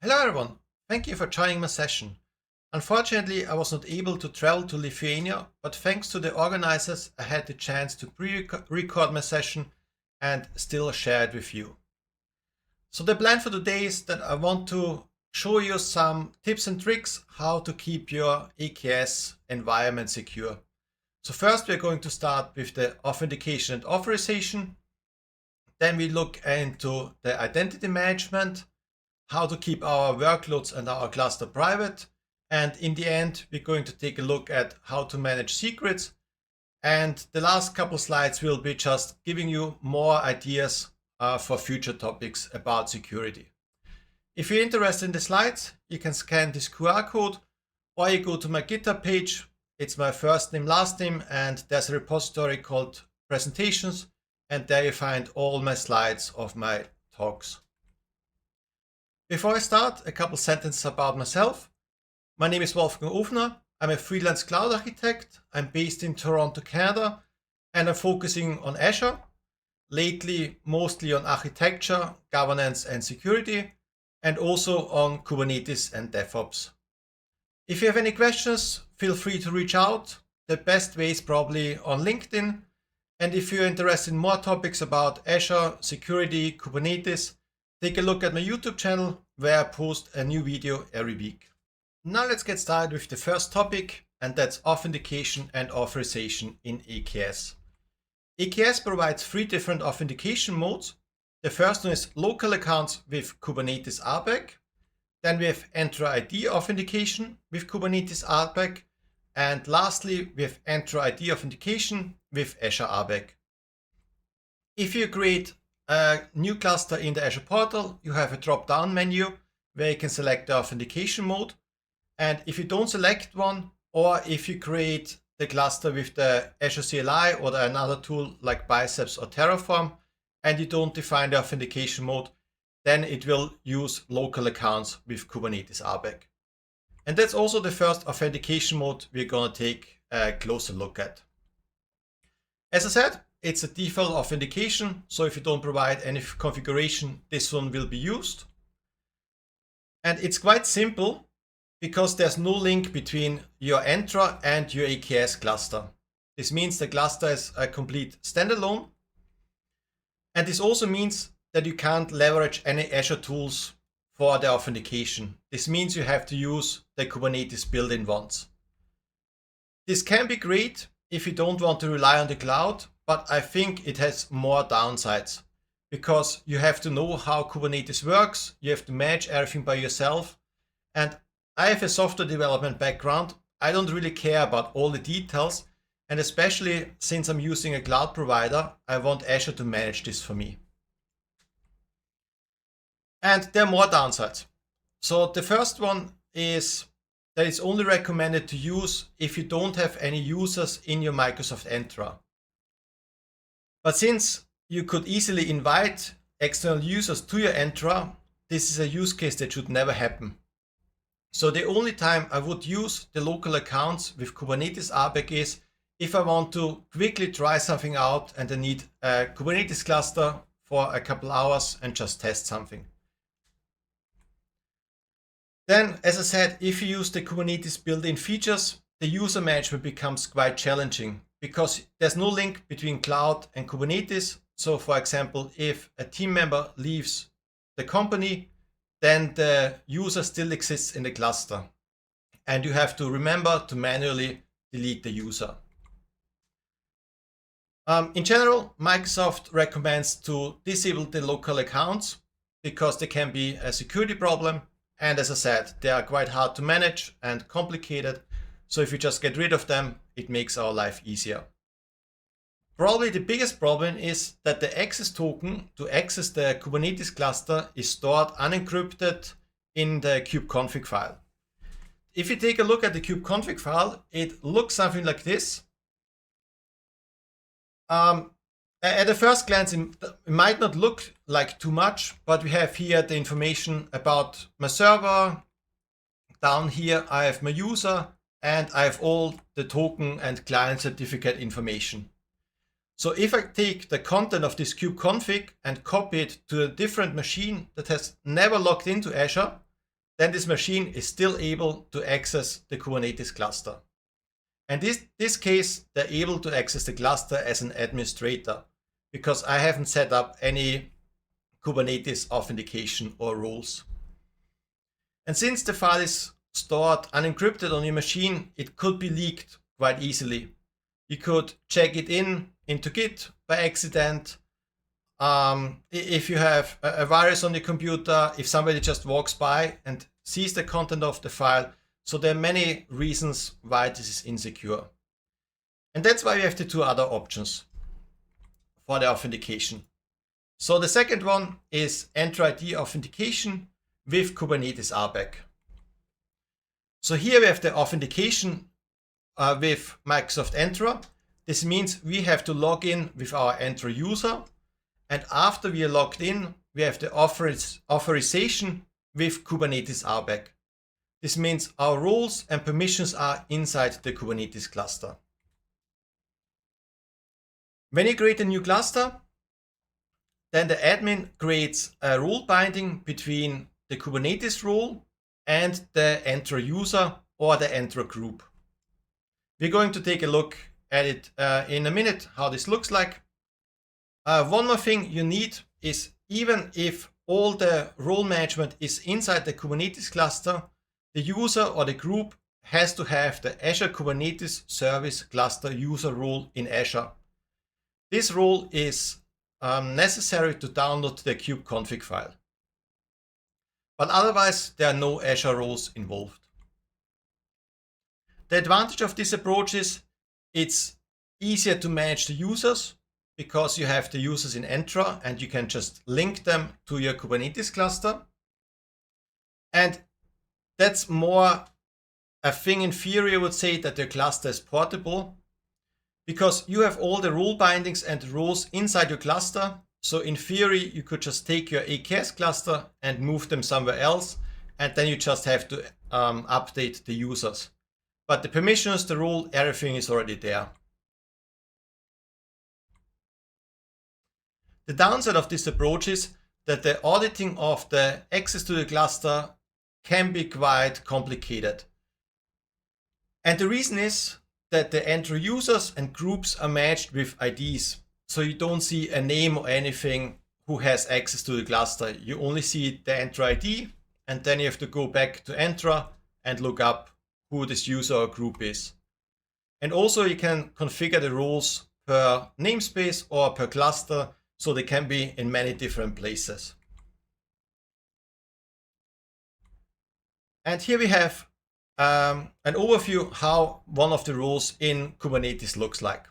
Hello everyone, thank you for joining my session. Unfortunately, I was not able to travel to Lithuania, but thanks to the organizers, I had the chance to pre-record my session and still share it with you. So the plan for today is that I want to show you some tips and tricks how to keep your AKS environment secure. So first we're going to start with the authentication and authorization. Then we look into the identity management, how to keep our workloads and our cluster private. And in the end, we're going to take a look at how to manage secrets. And the last couple slides will be just giving you more ideas for future topics about security. If you're interested in the slides, you can scan this QR code or you go to my GitHub page. It's my first name, last name, and there's a repository called presentations. And there you find all my slides of my talks. Before I start, a couple sentences about myself. My name is Wolfgang Ofner. I'm a freelance cloud architect. I'm based in Toronto, Canada, and I'm focusing on Azure. Lately, mostly on architecture, governance, and security, and also on Kubernetes and DevOps. If you have any questions, feel free to reach out. The best way is probably on LinkedIn. And if you're interested in more topics about Azure, security, Kubernetes, take a look at my YouTube channel where I post a new video every week. Now let's get started with the first topic, and that's authentication and authorization in AKS. AKS provides 3 different authentication modes. The first one is local accounts with Kubernetes RBAC. Then we have Entra ID authentication with Kubernetes RBAC. And lastly, we have Entra ID authentication with Azure RBAC. If you create a new cluster in the Azure portal, you have a drop-down menu where you can select the authentication mode. And if you don't select one, or if you create the cluster with the Azure CLI or another tool like Biceps or Terraform, and you don't define the authentication mode, then it will use local accounts with Kubernetes RBAC. And that's also the first authentication mode we're going to take a closer look at. As I said, it's a default authentication, so if you don't provide any configuration, this one will be used. And it's quite simple because there's no link between your Entra and your AKS cluster. This means the cluster is a complete standalone. And this also means that you can't leverage any Azure tools for the authentication. This means you have to use the Kubernetes built-in ones. This can be great if you don't want to rely on the cloud, but I think it has more downsides because you have to know how Kubernetes works, you have to manage everything by yourself. And I have a software development background. I don't really care about all the details. And especially since I'm using a cloud provider, I want Azure to manage this for me. And there are more downsides. So the first one is that it's only recommended to use if you don't have any users in your Microsoft Entra. But since you could easily invite external users to your Entra, this is a use case that should never happen. So the only time I would use the local accounts with Kubernetes RBAC is if I want to quickly try something out and I need a Kubernetes cluster for a couple hours and just test something. Then, as I said, if you use the Kubernetes built-in features, the user management becomes quite challenging because there's no link between cloud and Kubernetes. So for example, if a team member leaves the company, then the user still exists in the cluster. And you have to remember to manually delete the user. In general, Microsoft recommends to disable the local accounts because they can be a security problem. And as I said, they are quite hard to manage and complicated. So if you just get rid of them, it makes our life easier. Probably the biggest problem is that the access token to access the Kubernetes cluster is stored unencrypted in the kubeconfig file. If you take a look at the kubeconfig file, it looks something like this. At the first glance, it might not look like too much, but we have here the information about my server. Down here, I have my user, and I have all the token and client certificate information. So if I take the content of this kubeconfig and copy it to a different machine that has never logged into Azure, then this machine is still able to access the Kubernetes cluster. And this case, they're able to access the cluster as an administrator because I haven't set up any Kubernetes authentication or rules. And since the file is stored unencrypted on your machine, it could be leaked quite easily. You could check it into Git by accident. If you have a virus on your computer, if somebody just walks by and sees the content of the file. So there are many reasons why this is insecure. And that's why we have the two other options for the authentication. So the second one is Entra ID authentication with Kubernetes RBAC. So here we have the authentication with Microsoft Entra. This means we have to log in with our Entra user. And after we are logged in, we have the authorization with Kubernetes RBAC. This means our roles and permissions are inside the Kubernetes cluster. When you create a new cluster, then the admin creates a role binding between the Kubernetes role and the Entra user or the Entra group. We're going to take a look at it in a minute, how this looks like. One more thing you need is, even if all the role management is inside the Kubernetes cluster, the user or the group has to have the Azure Kubernetes Service Cluster user role in Azure. This role is necessary to download the kubeconfig file. But otherwise, there are no Azure roles involved. The advantage of this approach is it's easier to manage the users because you have the users in Entra and you can just link them to your Kubernetes cluster. And that's more a thing in theory, I would say, that your cluster is portable because you have all the role bindings and roles inside your cluster. So in theory, you could just take your AKS cluster and move them somewhere else. And then you just have to update the users. But the permissions, the role, everything is already there. The downside of this approach is that the auditing of the access to the cluster can be quite complicated. And the reason is that the Entra users and groups are matched with IDs. So you don't see a name or anything who has access to the cluster. You only see the Entra ID, and then you have to go back to Entra and look up who this user or group is. And also you can configure the roles per namespace or per cluster, so they can be in many different places. And here we have an overview how one of the roles in Kubernetes looks like.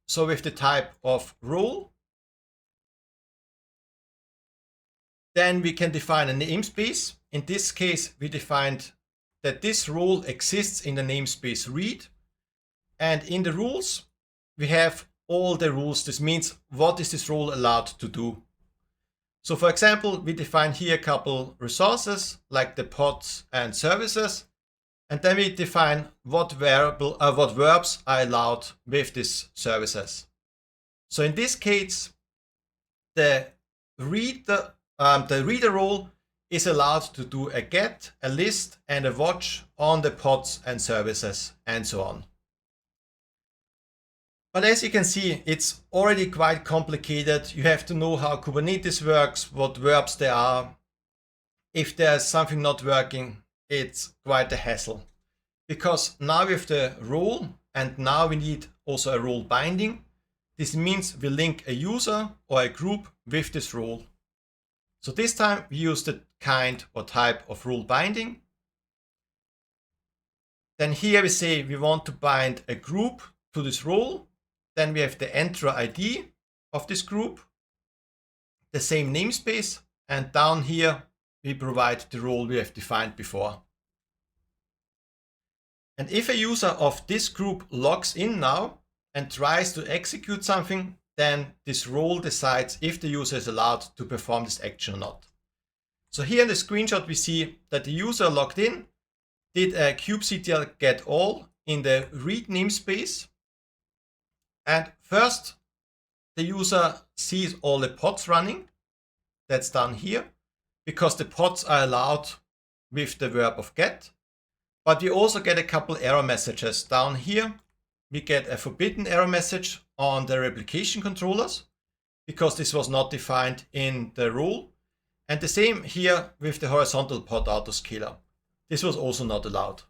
So with the type of role, then we can define a namespace. In this case, we defined that this role exists in the namespace read. And in the rules, we have all the rules. This means what is this role allowed to do. So for example, we define here a couple resources like the pods and services. And then we define what verbs are allowed with these services. So in this case, the reader role is allowed to do a get, a list, and a watch on the pods and services, and so on. But as you can see, it's already quite complicated. You have to know how Kubernetes works, what verbs there are. If there's something not working, it's quite a hassle. Because now we have the role, and now we need also a role binding. This means we link a user or a group with this role. So this time we use the kind or type of role binding. Then here we say we want to bind a group to this role. Then we have the Entra ID of this group, the same namespace, and down here we provide the role we have defined before. And if a user of this group logs in now and tries to execute something, then this role decides if the user is allowed to perform this action or not. So here in the screenshot, we see that the user logged in, did a kubectl get all in the read namespace. And first, the user sees all the pods running. That's down here, because the pods are allowed with the verb of get, but we also get a couple error messages down here. We get a forbidden error message on the replication controllers because this was not defined in the rule. And the same here with the horizontal pod autoscaler. This was also not allowed.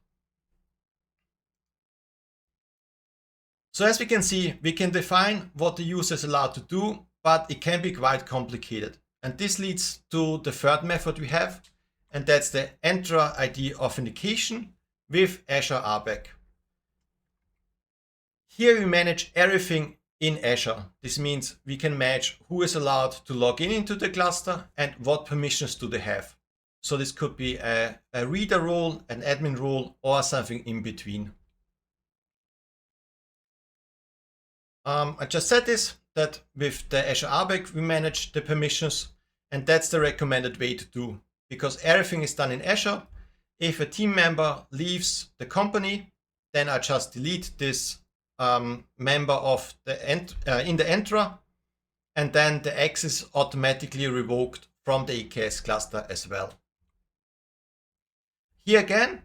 So as we can see, we can define what the user is allowed to do, but it can be quite complicated. And this leads to the third method we have, and that's the Entra ID authentication with Azure RBAC. Here we manage everything in Azure. This means we can manage who is allowed to log in into the cluster and what permissions do they have. So this could be a reader role, an admin role, or something in between. I just said this, that with the Azure RBAC we manage the permissions, and that's the recommended way to do, because everything is done in Azure. If a team member leaves the company, then I just delete this member of the in the Entra, and then the access is automatically revoked from the AKS cluster as well. Here again,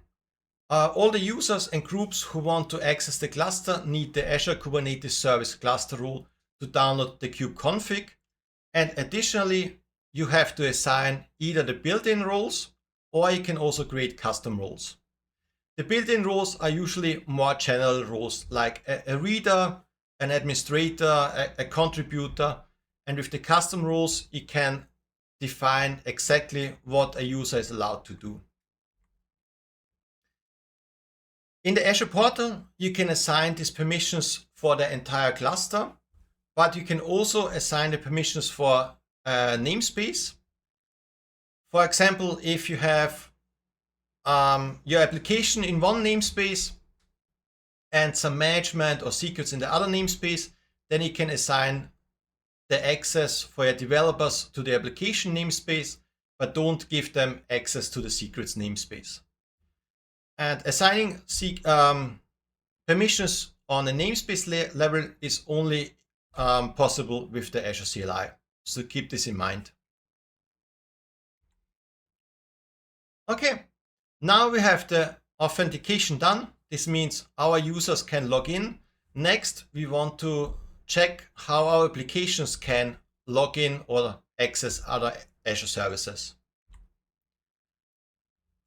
all the users and groups who want to access the cluster need the Azure Kubernetes Service Cluster rule to download the kubeconfig, and additionally you have to assign either the built-in roles or you can also create custom roles. The built-in roles are usually more general roles like a reader, an administrator, a contributor, and with the custom roles you can define exactly what a user is allowed to do. In the Azure portal, you can assign these permissions for the entire cluster, but you can also assign the permissions for a namespace. For example, if you have your application in one namespace and some management or secrets in the other namespace, then you can assign the access for your developers to the application namespace, but don't give them access to the secrets namespace. And assigning permissions on a namespace level is only possible with the Azure CLI. So keep this in mind. Okay, now we have the authentication done. This means our users can log in. Next, we want to check how our applications can log in or access other Azure services.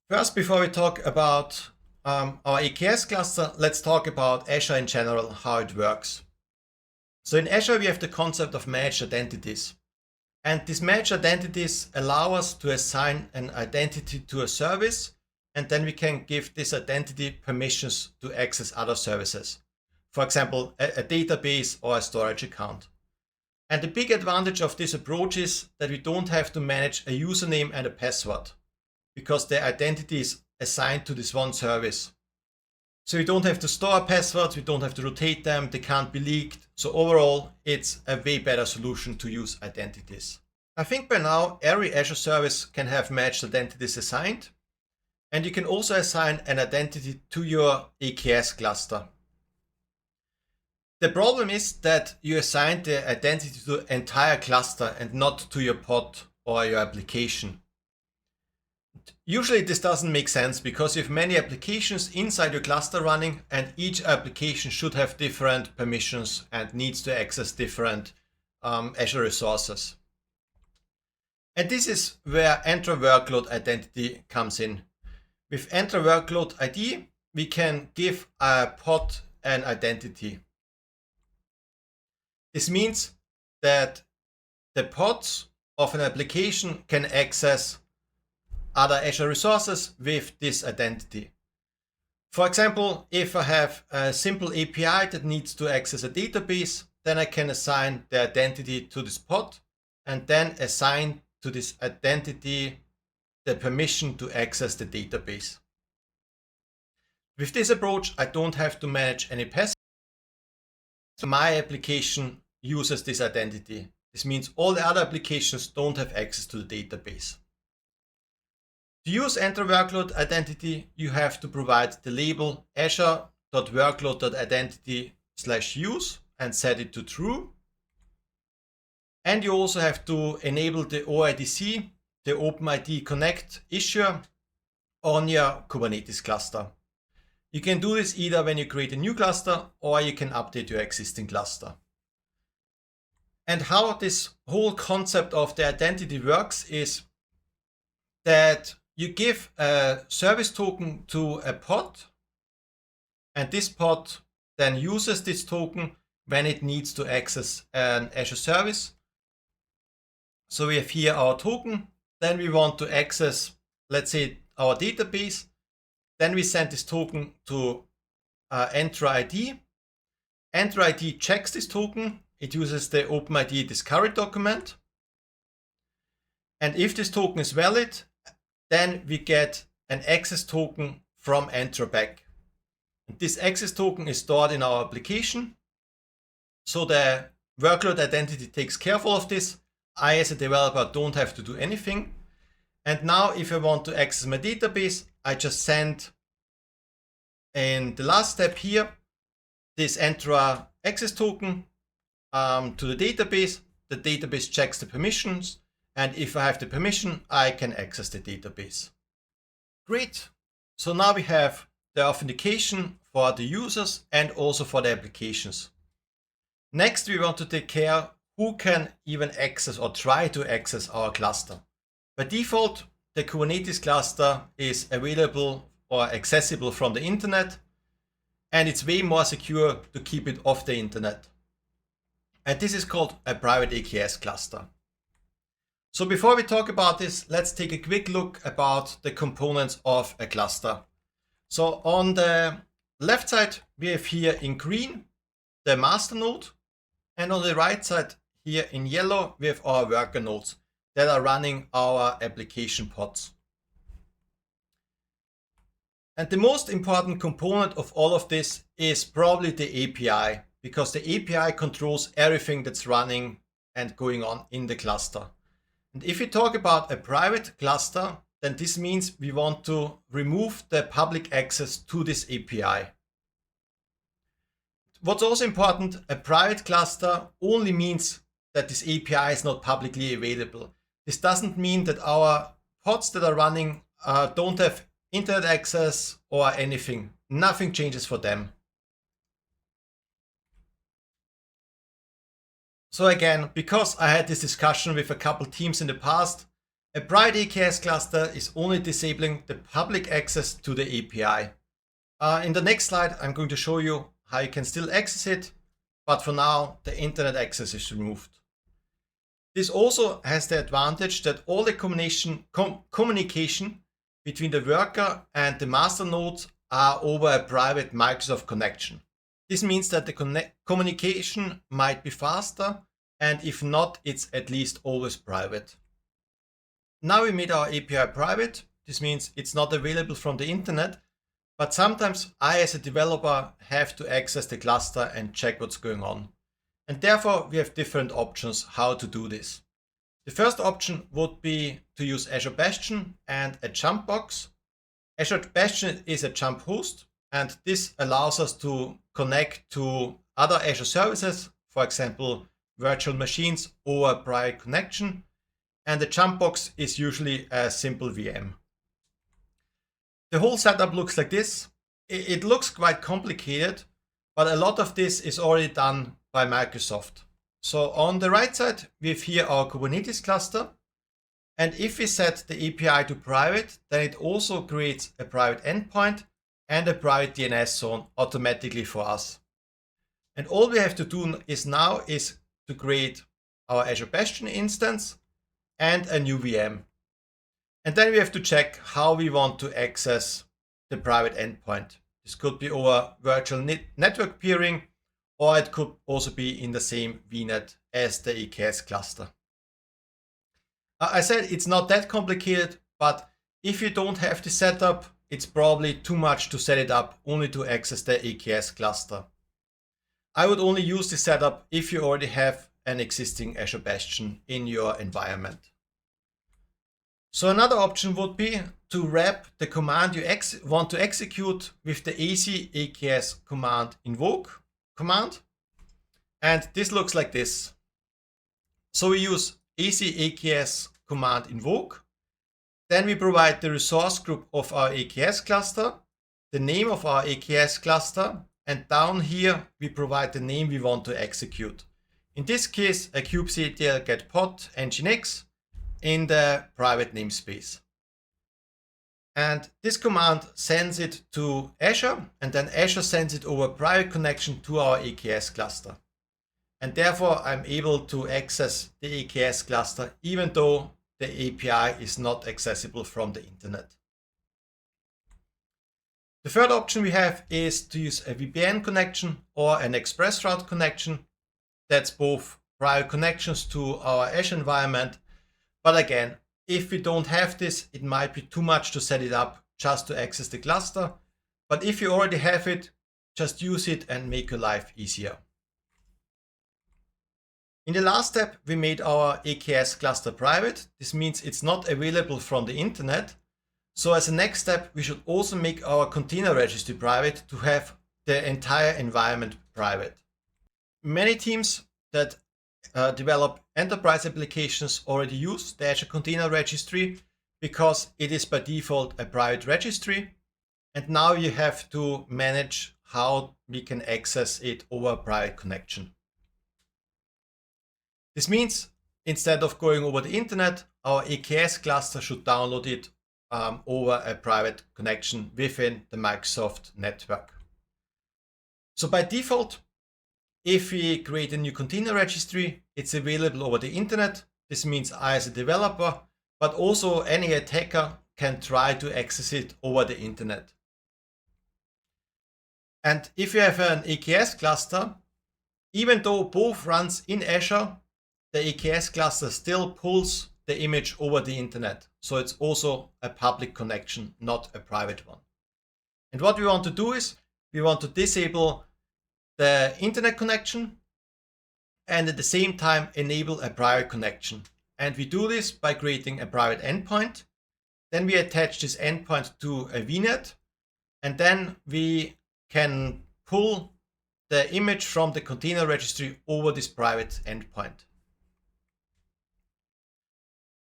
First, before we talk about our AKS cluster, let's talk about Azure in general, how it works. So in Azure, we have the concept of managed identities. And these managed identities allow us to assign an identity to a service, and then we can give this identity permissions to access other services. For example, a database or a storage account. And the big advantage of this approach is that we don't have to manage a username and a password, because the identity is assigned to this one service. So we don't have to store passwords, we don't have to rotate them, they can't be leaked. So overall, it's a way better solution to use identities. I think by now, every Azure service can have managed identities assigned. And you can also assign an identity to your AKS cluster. The problem is that you assign the identity to the entire cluster and not to your pod or your application. Usually this doesn't make sense because you have many applications inside your cluster running, and each application should have different permissions and needs to access different Azure resources. And this is where Entra Workload Identity comes in. With Entra Workload ID, we can give a pod an identity. This means that the pods of an application can access other Azure resources with this identity. For example, if I have a simple API that needs to access a database, then I can assign the identity to this pod and then assign to this identity the permission to access the database. With this approach, I don't have to manage any passwords. My application uses this identity. This means all the other applications don't have access to the database. To use Entra Workload Identity, you have to provide the label azure.workload.identity/use and set it to true. And you also have to enable the OIDC, the OpenID Connect issuer, on your Kubernetes cluster. You can do this either when you create a new cluster or you can update your existing cluster. And how this whole concept of the identity works is that you give a service token to a pod, and this pod then uses this token when it needs to access an Azure service. So we have here our token, then we want to access, let's say, our database. Then we send this token to Entra ID. Entra ID checks this token. It uses the OpenID discovery document. And if this token is valid, then we get an access token from Entra back. And this access token is stored in our application. So the workload identity takes care of all of this. I, as a developer, don't have to do anything. And now if I want to access my database, I just send in the last step here, this Entra access token to the database. The database checks the permissions. And if I have the permission, I can access the database. Great. So now we have the authentication for the users and also for the applications. Next, we want to take care who can even access or try to access our cluster. By default, the Kubernetes cluster is available or accessible from the internet, and it's way more secure to keep it off the internet. And this is called a private AKS cluster. So before we talk about this, let's take a quick look about the components of a cluster. So on the left side, we have here in green, the master node. And on the right side here in yellow, we have our worker nodes that are running our application pods. And the most important component of all of this is probably the API, because the API controls everything that's running and going on in the cluster. And if we talk about a private cluster, then this means we want to remove the public access to this API. What's also important, a private cluster only means that this API is not publicly available. This doesn't mean that our pods that are running don't have internet access or anything. Nothing changes for them. So again, because I had this discussion with a couple teams in the past, a private AKS cluster is only disabling the public access to the API. In the next slide, I'm going to show you how you can still access it, but for now, the internet access is removed. This also has the advantage that all the communication between the worker and the master nodes are over a private Microsoft connection. This means that the communication might be faster, and if not, it's at least always private. Now we made our API private. This means it's not available from the internet, but sometimes I, as a developer, have to access the cluster and check what's going on. And therefore, we have different options how to do this. The first option would be to use Azure Bastion and a jump box. Azure Bastion is a jump host, and this allows us to connect to other Azure services, for example, virtual machines or a private connection. And the jump box is usually a simple VM. The whole setup looks like this. It looks quite complicated, but a lot of this is already done by Microsoft. So on the right side, we have here our Kubernetes cluster. And if we set the API to private, then it also creates a private endpoint and a private DNS zone automatically for us. And all we have to do now is to create our Azure Bastion instance and a new VM. And then we have to check how we want to access the private endpoint. This could be over virtual network peering, or it could also be in the same VNet as the AKS cluster. I said it's not that complicated, but if you don't have the setup, it's probably too much to set it up only to access the AKS cluster. I would only use this setup if you already have an existing Azure Bastion in your environment. So another option would be to wrap the command you want to execute with the AC AKS command invoke command. And this looks like this. So we use AC AKS command invoke. Then we provide the resource group of our AKS cluster, the name of our AKS cluster, and down here we provide the name we want to execute. In this case, a kubectl get pod nginx in the private namespace. And this command sends it to Azure, and then Azure sends it over a private connection to our AKS cluster. And therefore, I'm able to access the AKS cluster even though the API is not accessible from the internet. The third option we have is to use a VPN connection or an express route connection. That's both private connections to our Azure environment. But again, if we don't have this, it might be too much to set it up just to access the cluster. But if you already have it, just use it and make your life easier. In the last step, we made our AKS cluster private. This means it's not available from the internet. So as a next step, we should also make our container registry private to have the entire environment private. Many teams that develop enterprise applications already use the Azure Container Registry because it is by default a private registry. And now you have to manage how we can access it over a private connection. This means instead of going over the internet, our AKS cluster should download it over a private connection within the Microsoft network. So by default, if we create a new container registry, it's available over the internet. This means I as a developer, but also any attacker can try to access it over the internet. And if you have an AKS cluster, even though both runs in Azure, the AKS cluster still pulls the image over the internet. So it's also a public connection, not a private one. And what we want to do is we want to disable the internet connection and at the same time enable a private connection. And we do this by creating a private endpoint. Then we attach this endpoint to a VNet, and then we can pull the image from the container registry over this private endpoint.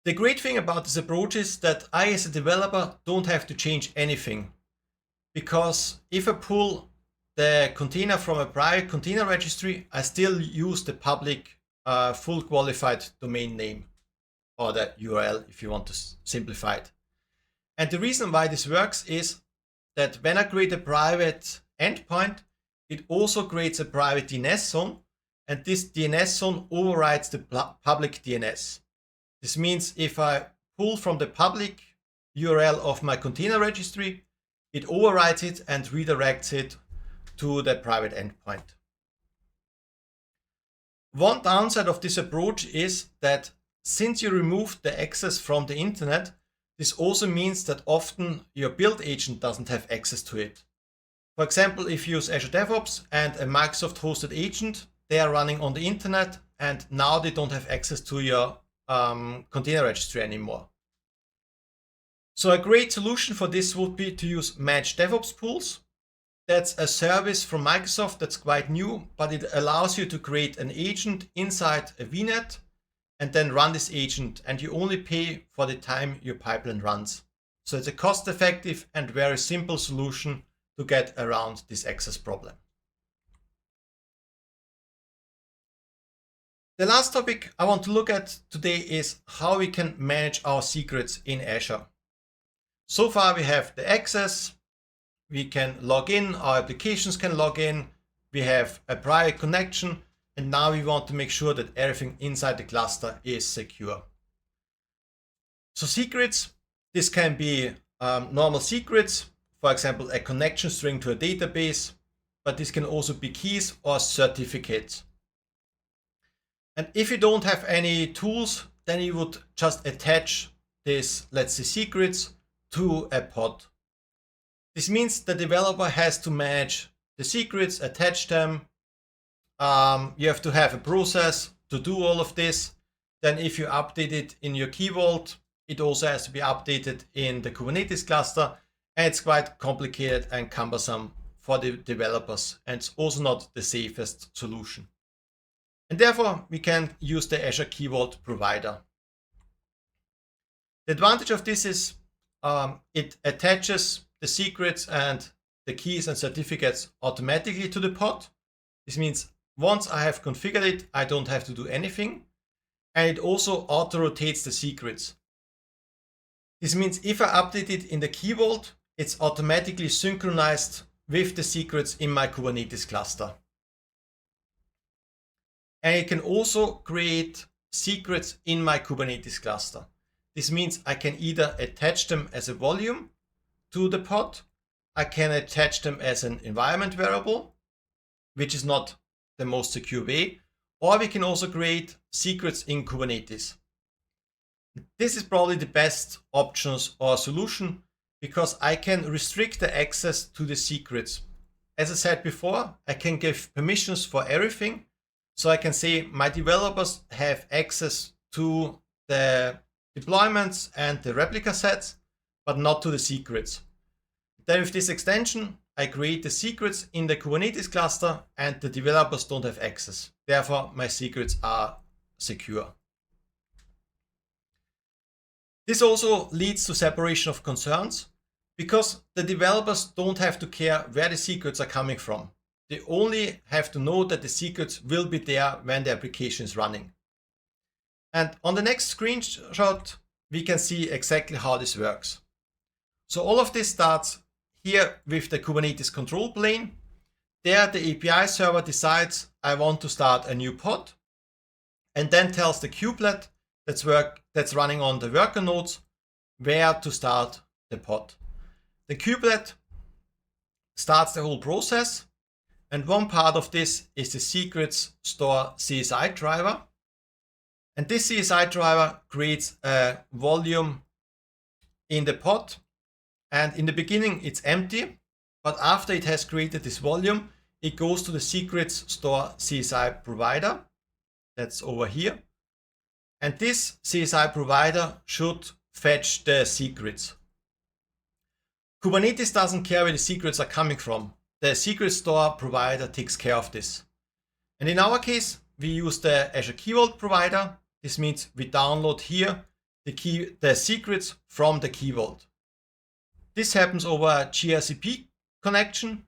The great thing about this approach is that I as a developer don't have to change anything, because if I pull the container from a private container registry, I still use the public full qualified domain name or the URL if you want to simplify it. And the reason why this works is that when I create a private endpoint, it also creates a private DNS zone, and this DNS zone overrides the public DNS. This means if I pull from the public URL of my container registry, it overrides it and redirects it to the private endpoint. One downside of this approach is that since you remove the access from the internet, this also means that often your build agent doesn't have access to it. For example, if you use Azure DevOps and a Microsoft hosted agent, they are running on the internet and now they don't have access to your container registry anymore. So a great solution for this would be to use Managed DevOps Pools. That's a service from Microsoft that's quite new, but it allows you to create an agent inside a VNet and then run this agent, and you only pay for the time your pipeline runs. So it's a cost-effective and very simple solution to get around this access problem. The last topic I want to look at today is how we can manage our secrets in Azure. So far we have the access, we can log in, our applications can log in, we have a private connection, and now we want to make sure that everything inside the cluster is secure. So secrets, this can be normal secrets, for example, a connection string to a database, but this can also be keys or certificates. And if you don't have any tools, then you would just attach this, let's say, secrets to a pod. This means the developer has to manage the secrets, attach them. You have to have a process to do all of this. Then if you update it in your key vault, it also has to be updated in the Kubernetes cluster. And it's quite complicated and cumbersome for the developers. And it's also not the safest solution. And therefore, we can use the Azure Key Vault provider. The advantage of this is it attaches the secrets and the keys and certificates automatically to the pod. This means once I have configured it, I don't have to do anything. And it also auto-rotates the secrets. This means if I update it in the key vault, it's automatically synchronized with the secrets in my Kubernetes cluster. And it can also create secrets in my Kubernetes cluster. This means I can either attach them as a volume to the pod, I can attach them as an environment variable, which is not the most secure way, or we can also create secrets in Kubernetes. This is probably the best options or solution because I can restrict the access to the secrets. As I said before, I can give permissions for everything. So I can say my developers have access to the deployments and the replica sets, but not to the secrets. Then with this extension, I create the secrets in the Kubernetes cluster and the developers don't have access. Therefore, my secrets are secure. This also leads to separation of concerns because the developers don't have to care where the secrets are coming from. They only have to know that the secrets will be there when the application is running. And on the next screenshot, we can see exactly how this works. So all of this starts here with the Kubernetes control plane. There, the API server decides I want to start a new pod and then tells the kubelet that's running on the worker nodes where to start the pod. The kubelet starts the whole process. And one part of this is the secrets store CSI driver. And this CSI driver creates a volume in the pod. And in the beginning, it's empty. But after it has created this volume, it goes to the secrets store CSI provider. That's over here. And this CSI provider should fetch the secrets. Kubernetes doesn't care where the secrets are coming from. The secret store provider takes care of this. And in our case, we use the Azure Key Vault provider. This means we download here the secrets from the Key Vault. This happens over a gRCP connection.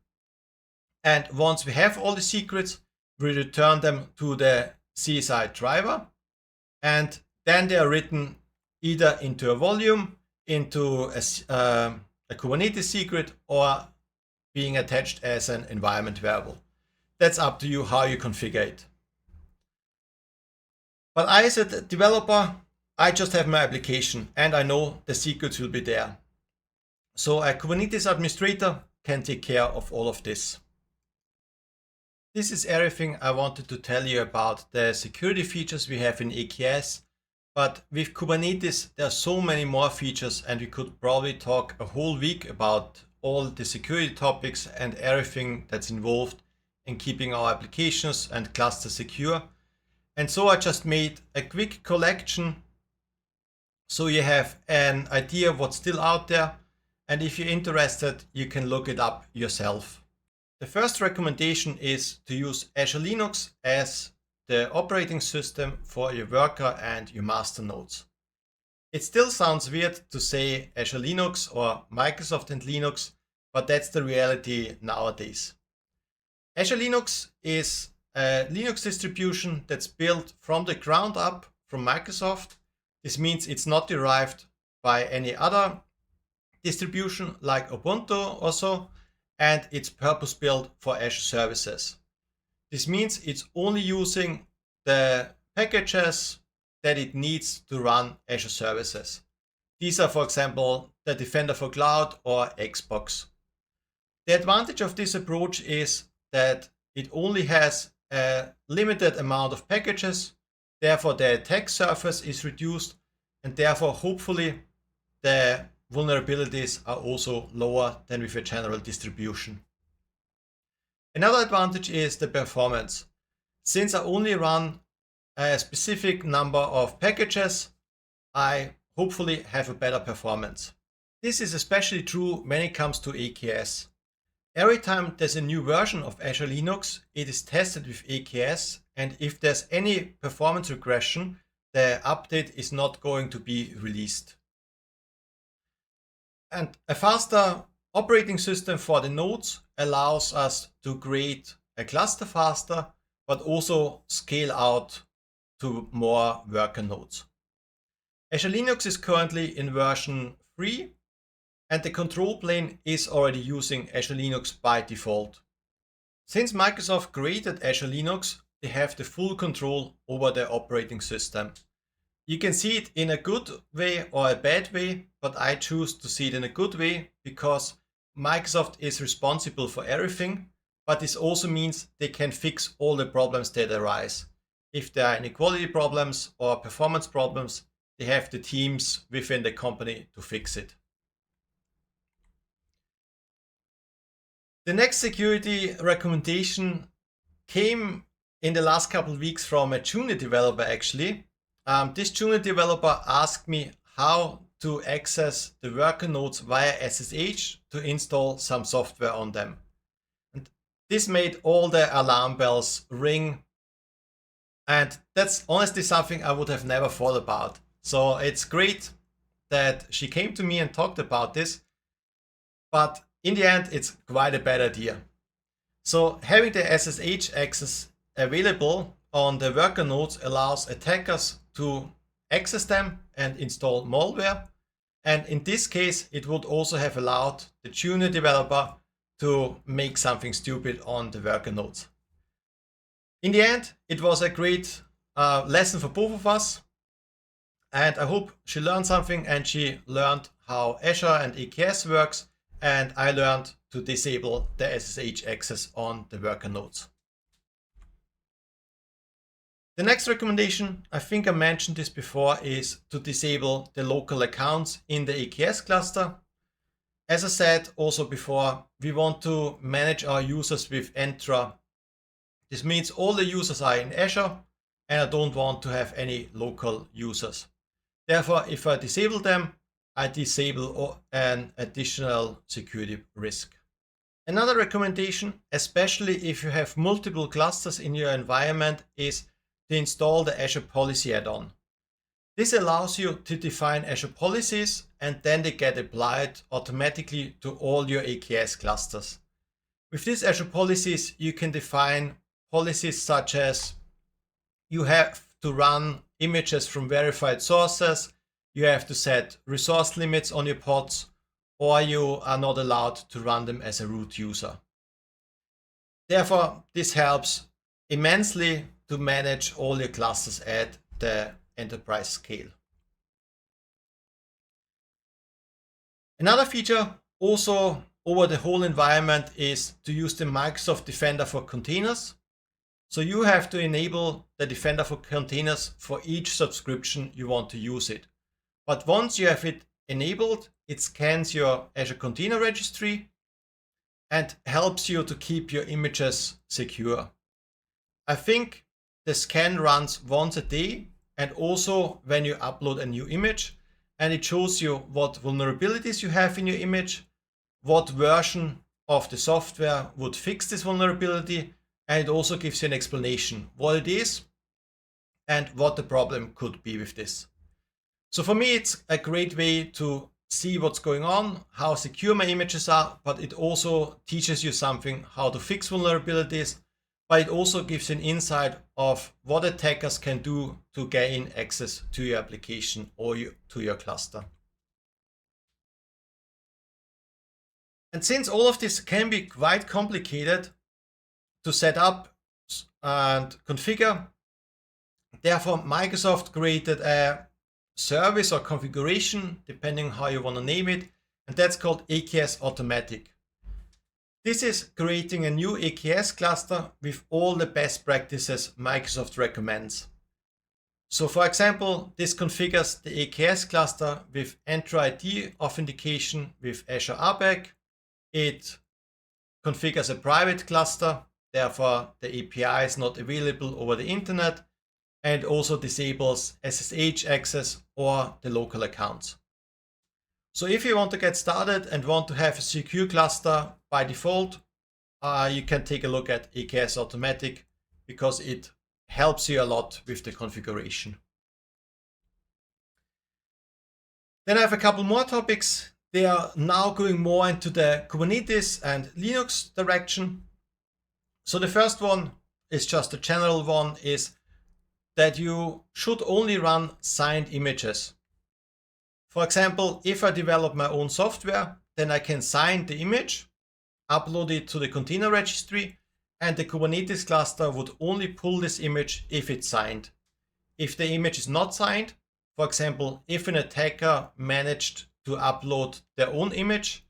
And once we have all the secrets, we return them to the CSI driver. And then they are written either into a volume, into a Kubernetes secret, or being attached as an environment variable. That's up to you how you configure it. But I, as a developer, I just have my application and I know the secrets will be there. So a Kubernetes administrator can take care of all of this. This is everything I wanted to tell you about the security features we have in AKS. But with Kubernetes, there are so many more features and we could probably talk a whole week about all the security topics and everything that's involved in keeping our applications and clusters secure. And so I just made a quick collection so you have an idea of what's still out there. And if you're interested, you can look it up yourself. The first recommendation is to use Azure Linux as the operating system for your worker and your master nodes. It still sounds weird to say Azure Linux or Microsoft and Linux, but that's the reality nowadays. Azure Linux is a Linux distribution that's built from the ground up from Microsoft. This means it's not derived by any other distribution like Ubuntu or so, and it's purpose-built for Azure services. This means it's only using the packages that it needs to run Azure services. These are, for example, the Defender for Cloud or Xbox. The advantage of this approach is that it only has a limited amount of packages, therefore the attack surface is reduced, and therefore hopefully the vulnerabilities are also lower than with a general distribution. Another advantage is the performance. Since I only run a specific number of packages, I hopefully have a better performance. This is especially true when it comes to AKS. Every time there's a new version of Azure Linux, it is tested with AKS, and if there's any performance regression, the update is not going to be released. And a faster operating system for the nodes allows us to create a cluster faster, but also scale out to more worker nodes. Azure Linux is currently in version 3, and the control plane is already using Azure Linux by default. Since Microsoft created Azure Linux, they have the full control over their operating system. You can see it in a good way or a bad way, but I choose to see it in a good way because Microsoft is responsible for everything, but this also means they can fix all the problems that arise. If there are inequality problems or performance problems, they have the teams within the company to fix it. The next security recommendation came in the last couple of weeks from a junior developer actually. This junior developer asked me how to access the worker nodes via SSH to install some software on them. And this made all the alarm bells ring. And that's honestly something I would have never thought about. So it's great that she came to me and talked about this. But in the end, it's quite a bad idea. So having the SSH access available on the worker nodes allows attackers to access them and install malware. And in this case, it would also have allowed the junior developer to make something stupid on the worker nodes. In the end, it was a great lesson for both of us. And I hope she learned something and she learned how Azure and AKS works. And I learned to disable the SSH access on the worker nodes. The next recommendation, I think I mentioned this before, is to disable the local accounts in the AKS cluster. As I said also before, we want to manage our users with Entra. This means all the users are in Azure and I don't want to have any local users. Therefore, if I disable them, I disable an additional security risk. Another recommendation, especially if you have multiple clusters in your environment, is to install the Azure Policy add-on. This allows you to define Azure policies and then they get applied automatically to all your AKS clusters. With these Azure policies, you can define policies such as you have to run images from verified sources, you have to set resource limits on your pods, or you are not allowed to run them as a root user. Therefore, this helps immensely to manage all your clusters at the enterprise scale. Another feature also over the whole environment is to use the Microsoft Defender for Containers. So you have to enable the Defender for Containers for each subscription you want to use it. But once you have it enabled, it scans your Azure Container Registry and helps you to keep your images secure. I think the scan runs once a day and also when you upload a new image, and it shows you what vulnerabilities you have in your image, what version of the software would fix this vulnerability, and it also gives you an explanation what it is and what the problem could be with this. So for me, it's a great way to see what's going on, how secure my images are, but it also teaches you something, how to fix vulnerabilities, but it also gives you an insight of what attackers can do to gain access to your application or to your cluster. And since all of this can be quite complicated to set up and configure, therefore Microsoft created a service or configuration, depending on how you want to name it, and that's called AKS Automatic. This is creating a new AKS cluster with all the best practices Microsoft recommends. So for example, this configures the AKS cluster with Entra ID authentication with Azure RBAC. It configures a private cluster, therefore the API is not available over the internet, and also disables SSH access or the local accounts. So if you want to get started and want to have a secure cluster by default, you can take a look at AKS Automatic because it helps you a lot with the configuration. Then I have a couple more topics They are now going more into the Kubernetes and Linux direction. So the first one is just a general one, is that you should only run signed images. For example, if I develop my own software, then I can sign the image, upload it to the container registry, and the Kubernetes cluster would only pull this image if it's signed. If the image is not signed, for example, if an attacker managed to upload their own image,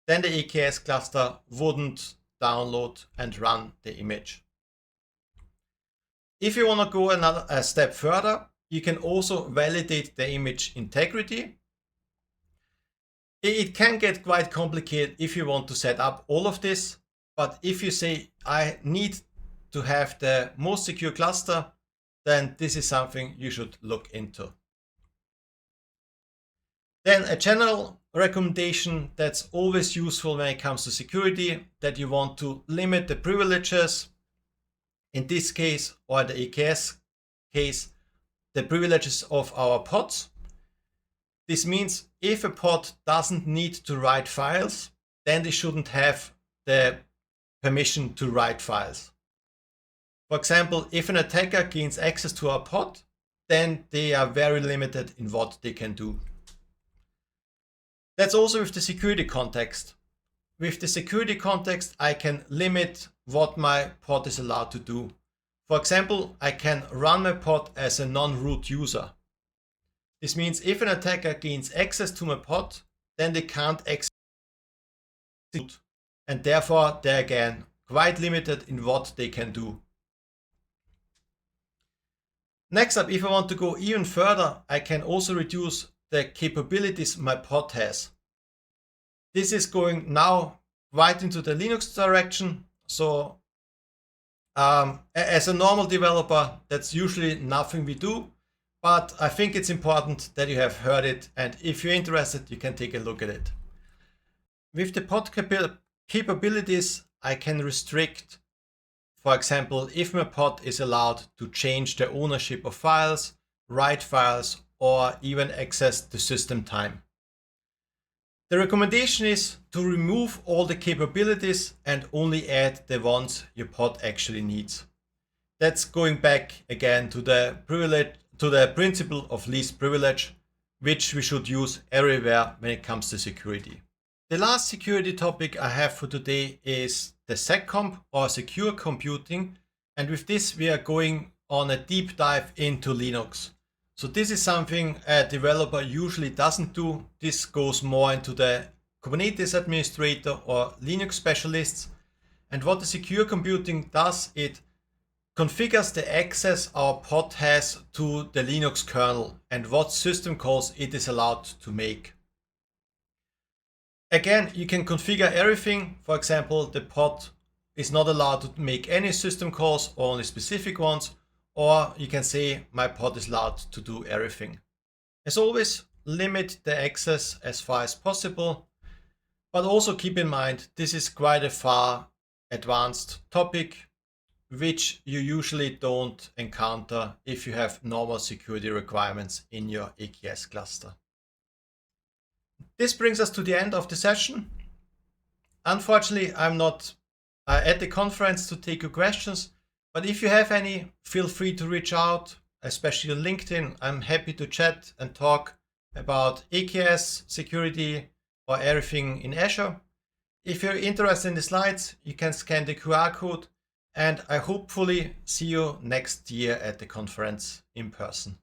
then the AKS cluster wouldn't download and run the image. If you want to go a step further, you can also validate the image integrity. It can get quite complicated if you want to set up all of this, but if you say, I need to have the most secure cluster, then this is something you should look into. Then a general recommendation that's always useful when it comes to security, that you want to limit the privileges. In this case, or the AKS case, the privileges of our pods. This means if a pod doesn't need to write files, then they shouldn't have the permission to write files. For example, if an attacker gains access to our pod, then they are very limited in what they can do. That's also with the security context. With the security context, I can limit what my pod is allowed to do. For example, I can run my pod as a non-root user. This means if an attacker gains access to my pod, then they can't access it, and therefore they're again quite limited in what they can do. Next up, if I want to go even further, I can also reduce the capabilities my pod has. This is going now right into the Linux direction. So as a normal developer, that's usually nothing we do, but I think it's important that you have heard it, and if you're interested, you can take a look at it. With the pod capabilities, I can restrict, for example, if my pod is allowed to change the ownership of files, write files, or even access the system time. The recommendation is to remove all the capabilities and only add the ones your pod actually needs. That's going back again to the principle of least privilege, which we should use everywhere when it comes to security. The last security topic I have for today is the SecComp, or secure computing, and with this we are going on a deep dive into Linux. So this is something a developer usually doesn't do. This goes more into the Kubernetes administrator or Linux specialists. And what the secure computing does, it configures the access our pod has to the Linux kernel and what system calls it is allowed to make. Again, you can configure everything. For example, the pod is not allowed to make any system calls or only specific ones. Or you can say my pod is allowed to do everything. As always, limit the access as far as possible, but also keep in mind this is quite a far advanced topic, which you usually don't encounter if you have normal security requirements in your AKS cluster. This brings us to the end of the session. Unfortunately, I'm not at the conference to take your questions. But if you have any, feel free to reach out, especially on LinkedIn. I'm happy to chat and talk about AKS, security, or everything in Azure. If you're interested in the slides, you can scan the QR code, and I hopefully see you next year at the conference in person.